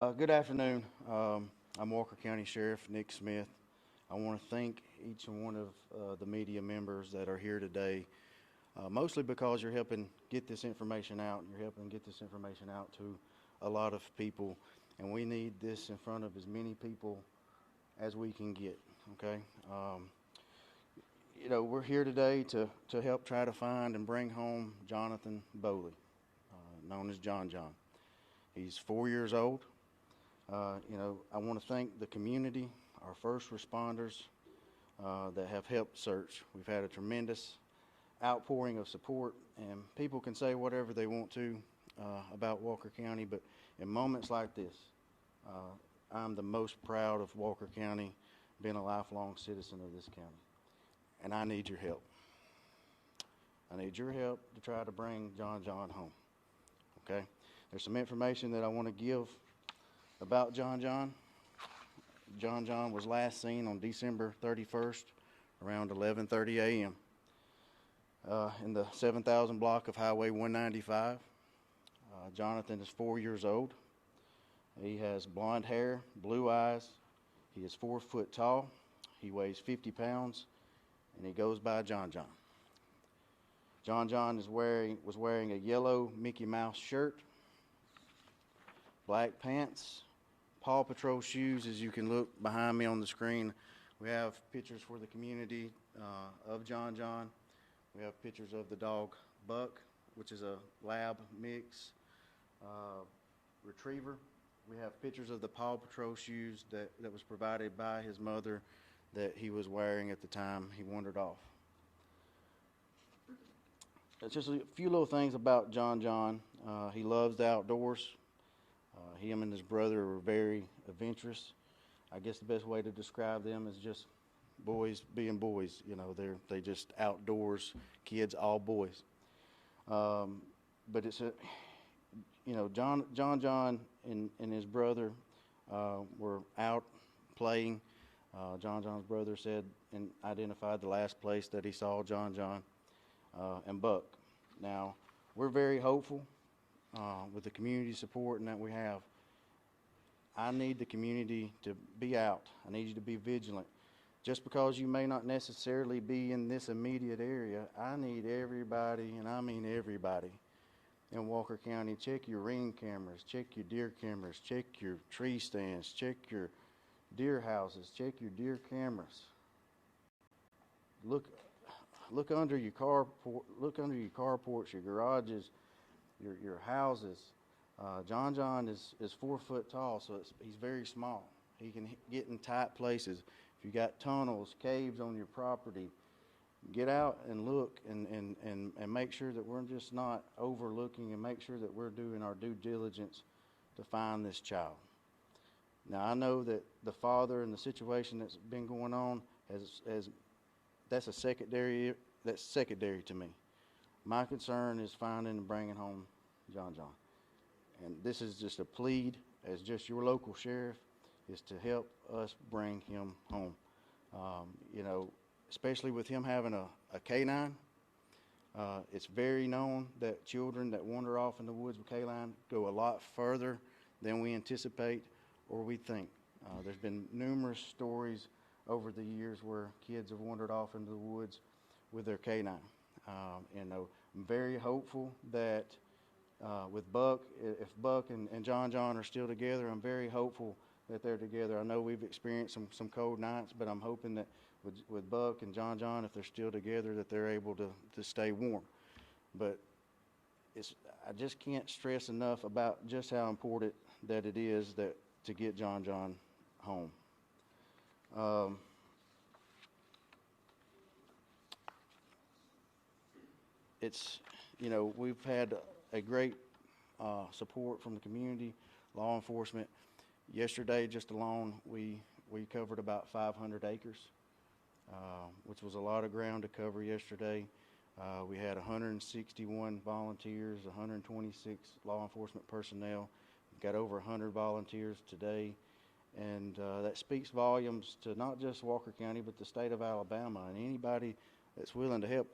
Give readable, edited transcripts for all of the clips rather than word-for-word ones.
Good afternoon. I'm Walker County Sheriff Nick Smith. I want to thank each and one of the media members that are here today, mostly because you're helping get this information out. You're helping get this information out to a lot of people, and we need this in front of as many people as we can get. Okay. We're here today to help try to find and bring home Johnathan Boley, known as John John. He's 4 years old. I want to thank the community, our first responders that have helped search. We've had a tremendous outpouring of support, and people can say whatever they want to about Walker County, but in moments like this, I'm the most proud of Walker County, being a lifelong citizen of this county, and I need your help. I need your help to try to bring John John home, okay? There's some information that I want to give about John John. John John was last seen on December 31st around 11:30 a.m. In the 7,000 block of Highway 195. Johnathan is 4 years old. He has blonde hair, blue eyes. He is 4 foot tall. He weighs 50 pounds, and he goes by John John. John John was wearing a yellow Mickey Mouse shirt, black pants, Paw Patrol shoes. As you can look behind me on the screen, we have pictures for the community of John John. We have pictures of the dog Buck, which is a lab mix retriever. We have pictures of the Paw Patrol shoes that was provided by his mother that he was wearing at the time he wandered off. It's just a few little things about John John. He loves the outdoors. Him and his brother are very adventurous. I guess the best way to describe them is just boys being boys. They just outdoors kids, all boys. But it's John and his brother were out playing. John John's brother said and identified the last place that he saw John John and Buck. Now, we're very hopeful with the community support and that we have. I need the community to be out. I need you to be vigilant. Just because you may not necessarily be in this immediate area, I need everybody, and I mean everybody, in Walker County. Check your ring cameras, check your deer cameras, check your tree stands, check your deer houses, check your deer cameras. Look under your carports, your garages, your houses. John John is 4 foot tall, so he's very small. He can get in tight places. If you got tunnels, caves on your property, get out and look and make sure that we're just not overlooking, and make sure that we're doing our due diligence to find this child. Now, I know that the father and the situation that's been going on that's secondary to me. My concern is finding and bringing home John John. And this is just a plead as just your local sheriff, is to help us bring him home. Especially with him having a canine, it's very known that children that wander off in the woods with canine go a lot further than we anticipate or we think. There's been numerous stories over the years where kids have wandered off into the woods with their canine. I'm very hopeful that with Buck, if Buck and John John are still together, I'm very hopeful that they're together. I know we've experienced some cold nights, but I'm hoping that with Buck and John John, if they're still together, that they're able to stay warm. But I just can't stress enough about just how important that it is to get John John home. We've had a great support from the community, law enforcement. Yesterday, just alone, we covered about 500 acres, which was a lot of ground to cover yesterday. We had 161 volunteers, 126 law enforcement personnel. We've got over 100 volunteers today, and that speaks volumes to not just Walker County, but the state of Alabama. And anybody that's willing to help,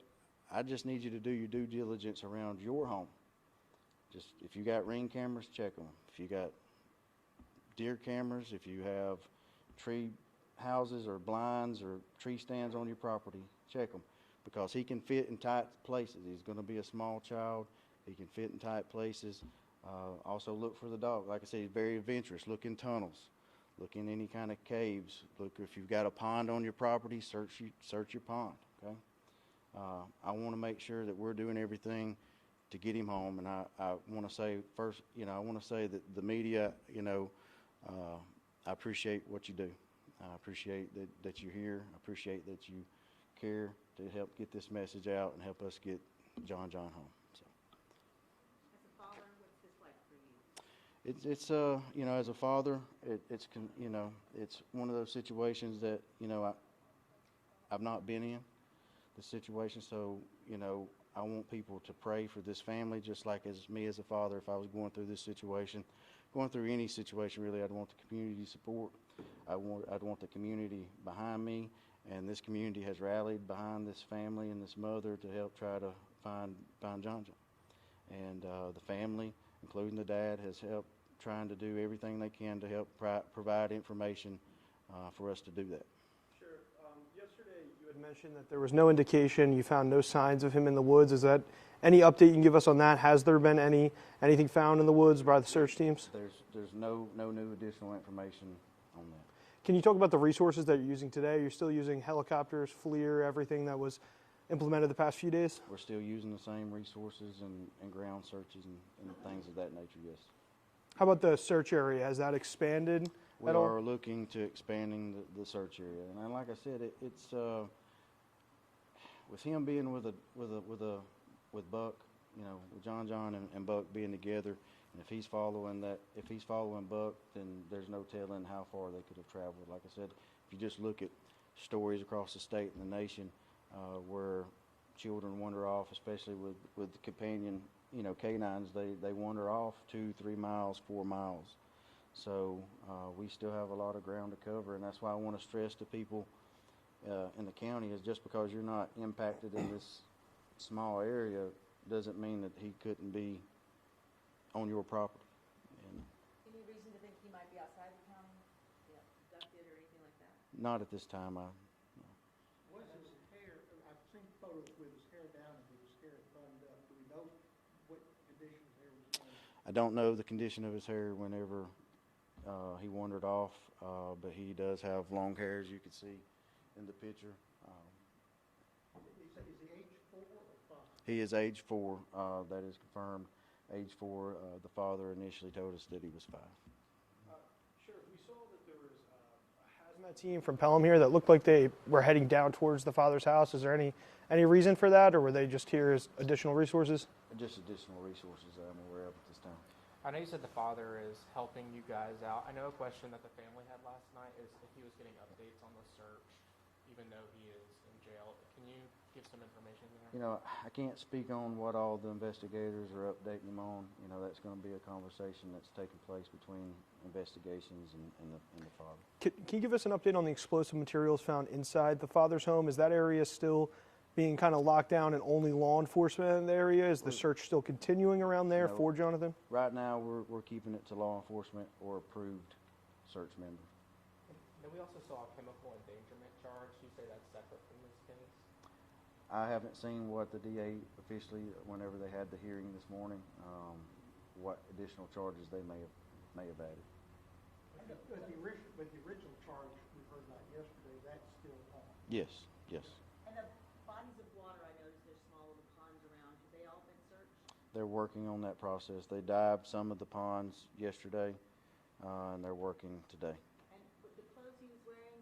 I just need you to do your due diligence around your home. Just if you got ring cameras, check them. If you got deer cameras, if you have tree houses or blinds or tree stands on your property, check them, because he can fit in tight places. He's going to be a small child. He can fit in tight places. Also look for the dog. Like I said, he's very adventurous. Look in tunnels. Look in any kind of caves. Look if you've got a pond on your property, search your pond, okay? I want to make sure that we're doing everything to get him home. And I want to say first, I want to say that the media, I appreciate what you do. I appreciate that you're here. I appreciate that you care to help get this message out and help us get John home. So. As a father, what's this like for you? It's as a father, it's one of those situations that I've not been in the situation. So I want people to pray for this family, just like as me as a father. If I was going through this situation, going through any situation really, I'd want the community support. I'd want the community behind me, and this community has rallied behind this family and this mother to help try to find John. And the family, including the dad, has helped trying to do everything they can to help provide information for us to do that. Sure. Yesterday you had mentioned that there was no indication, you found no signs of him in the woods. Is that any update you can give us on that? Has there been anything found in the woods by the search teams? There's no new additional information on that. Can you talk about the resources that you're using today? You're still using helicopters, FLIR, everything that was implemented the past few days? We're still using the same resources and ground searches and things of that nature, yes. How about the search area? Has that expanded We at all? are looking to expanding the search area. And like I said, it's with him being with Buck, with John and Buck being together, and if he's following Buck, then there's no telling how far they could have traveled. Like I said, if you just look at stories across the state and the nation where children wander off, especially with the companion, canines, they wander off 2, 3 miles, 4 miles. So we still have a lot of ground to cover, and that's why I want to stress to people in the county is just because you're not impacted in this small area doesn't mean that he couldn't be on your property. And Any reason to think he might be outside the county, abducted or anything like that? not at this time. What's his hair? I've seen photos with his hair down and with his hair buttoned up. Do we know what condition his hair was in? I don't know the condition of his hair whenever he wandered off, but he does have long hair, as you can see in the picture. Is he age 4 or 5? He is age 4. That is confirmed. Age 4. The father initially told us that he was 5. Sure. We saw that there was a hazmat team from Pelham here that looked like they were heading down towards the father's house. Is there any reason for that, or were they just here as additional resources? Just additional resources that I'm aware of at this time. I know you said the father is helping you guys out. I know a question that the family had last night is if he was getting updates on the search, even though he is in jail. Can you give some information there? I can't speak on what all the investigators are updating him on. That's going to be a conversation that's taking place between investigations and the father. Can you give us an update on the explosive materials found inside the father's home? Is that area still being kind of locked down and only law enforcement in the area? Is the search still continuing around there for Johnathan? Right now, we're keeping it to law enforcement or approved search member. And we also saw a chemical endangerment charge. You say that's separate from this case? I haven't seen what the DA officially, whenever they had the hearing this morning, what additional charges they may have added. But the original charge we heard about yesterday, that's still on. Yes. And the bodies of water, I noticed there's small little ponds around. Have they all been searched? They're working on that process. They dived some of the ponds yesterday, and they're working today. And with the clothes he was wearing,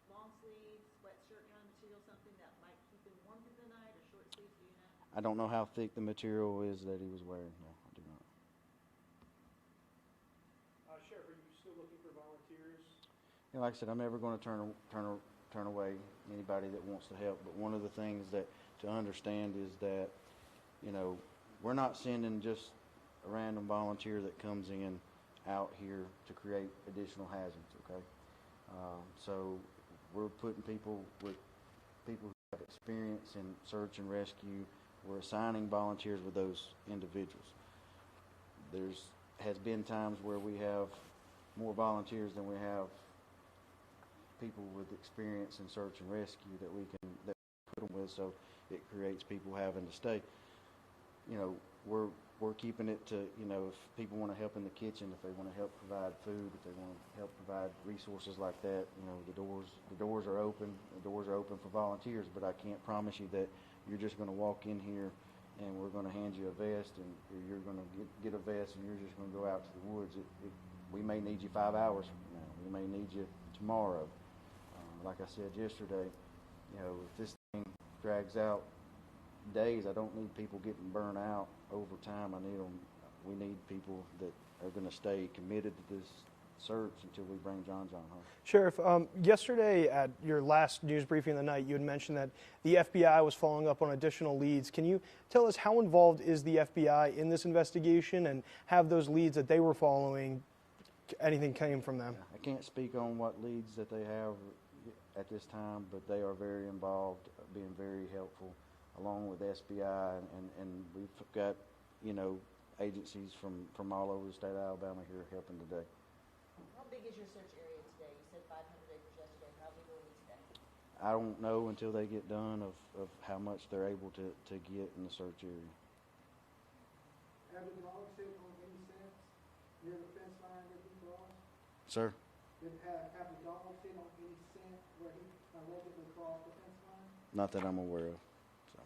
long sleeves, sweatshirt kind of material, something that might keep him warm through the night, or short sleeves, do you know? I don't know how thick the material is that he was wearing. No, I do not. Sheriff, are you still looking for volunteers? Like I said, I'm never going to turn away anybody that wants to help. But one of the things that to understand is that, we're not sending just a random volunteer that comes in out here to create additional hazards. Okay, so we're putting people who have experience in search and rescue. We're assigning volunteers with those individuals. Has been times where we have more volunteers than we have people with experience in search and rescue that we put them with, so it creates people having to stay. You know, we're keeping it to, you know, if people want to help in the kitchen, if they want to help provide food, if they want to help provide resources like that, you know, the doors are open. The doors are open for volunteers, but I can't promise you that you're just going to walk in here and we're going to hand you a vest and you're going to get a vest and you're just going to go out to the woods. We may need you 5 hours from now. We may need you tomorrow. Like I said yesterday, you know, if this thing drags out days, I don't need people getting burnt out over time. We need people that are going to stay committed to this search until we bring John home. Sheriff, yesterday at your last news briefing of the night, you had mentioned that the FBI was following up on additional leads. Can you tell us how involved is the FBI in this investigation, and have those leads that they were following, anything came from them? I can't speak on what leads that they have at this time, but they are very involved, being very helpful, along with SBI, and we've got, you know, agencies from all over the state of Alabama here helping today. How big is your search area today? You said 500 acres yesterday. How big will it be today? I don't know until they get done of how much they're able to get in the search area. Have the dogs sit on any fence near the fence line that he crossed? Sir? Have the dogs sit on any scent where he allegedly crossed the fence line? Not that I'm aware of. So,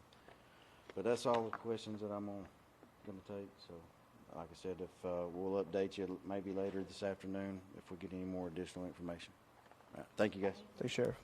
but that's all the questions that I'm going to take. So, like I said, if we'll update you maybe later this afternoon if we get any more additional information. All right. Thank you, guys. Thanks, Sheriff.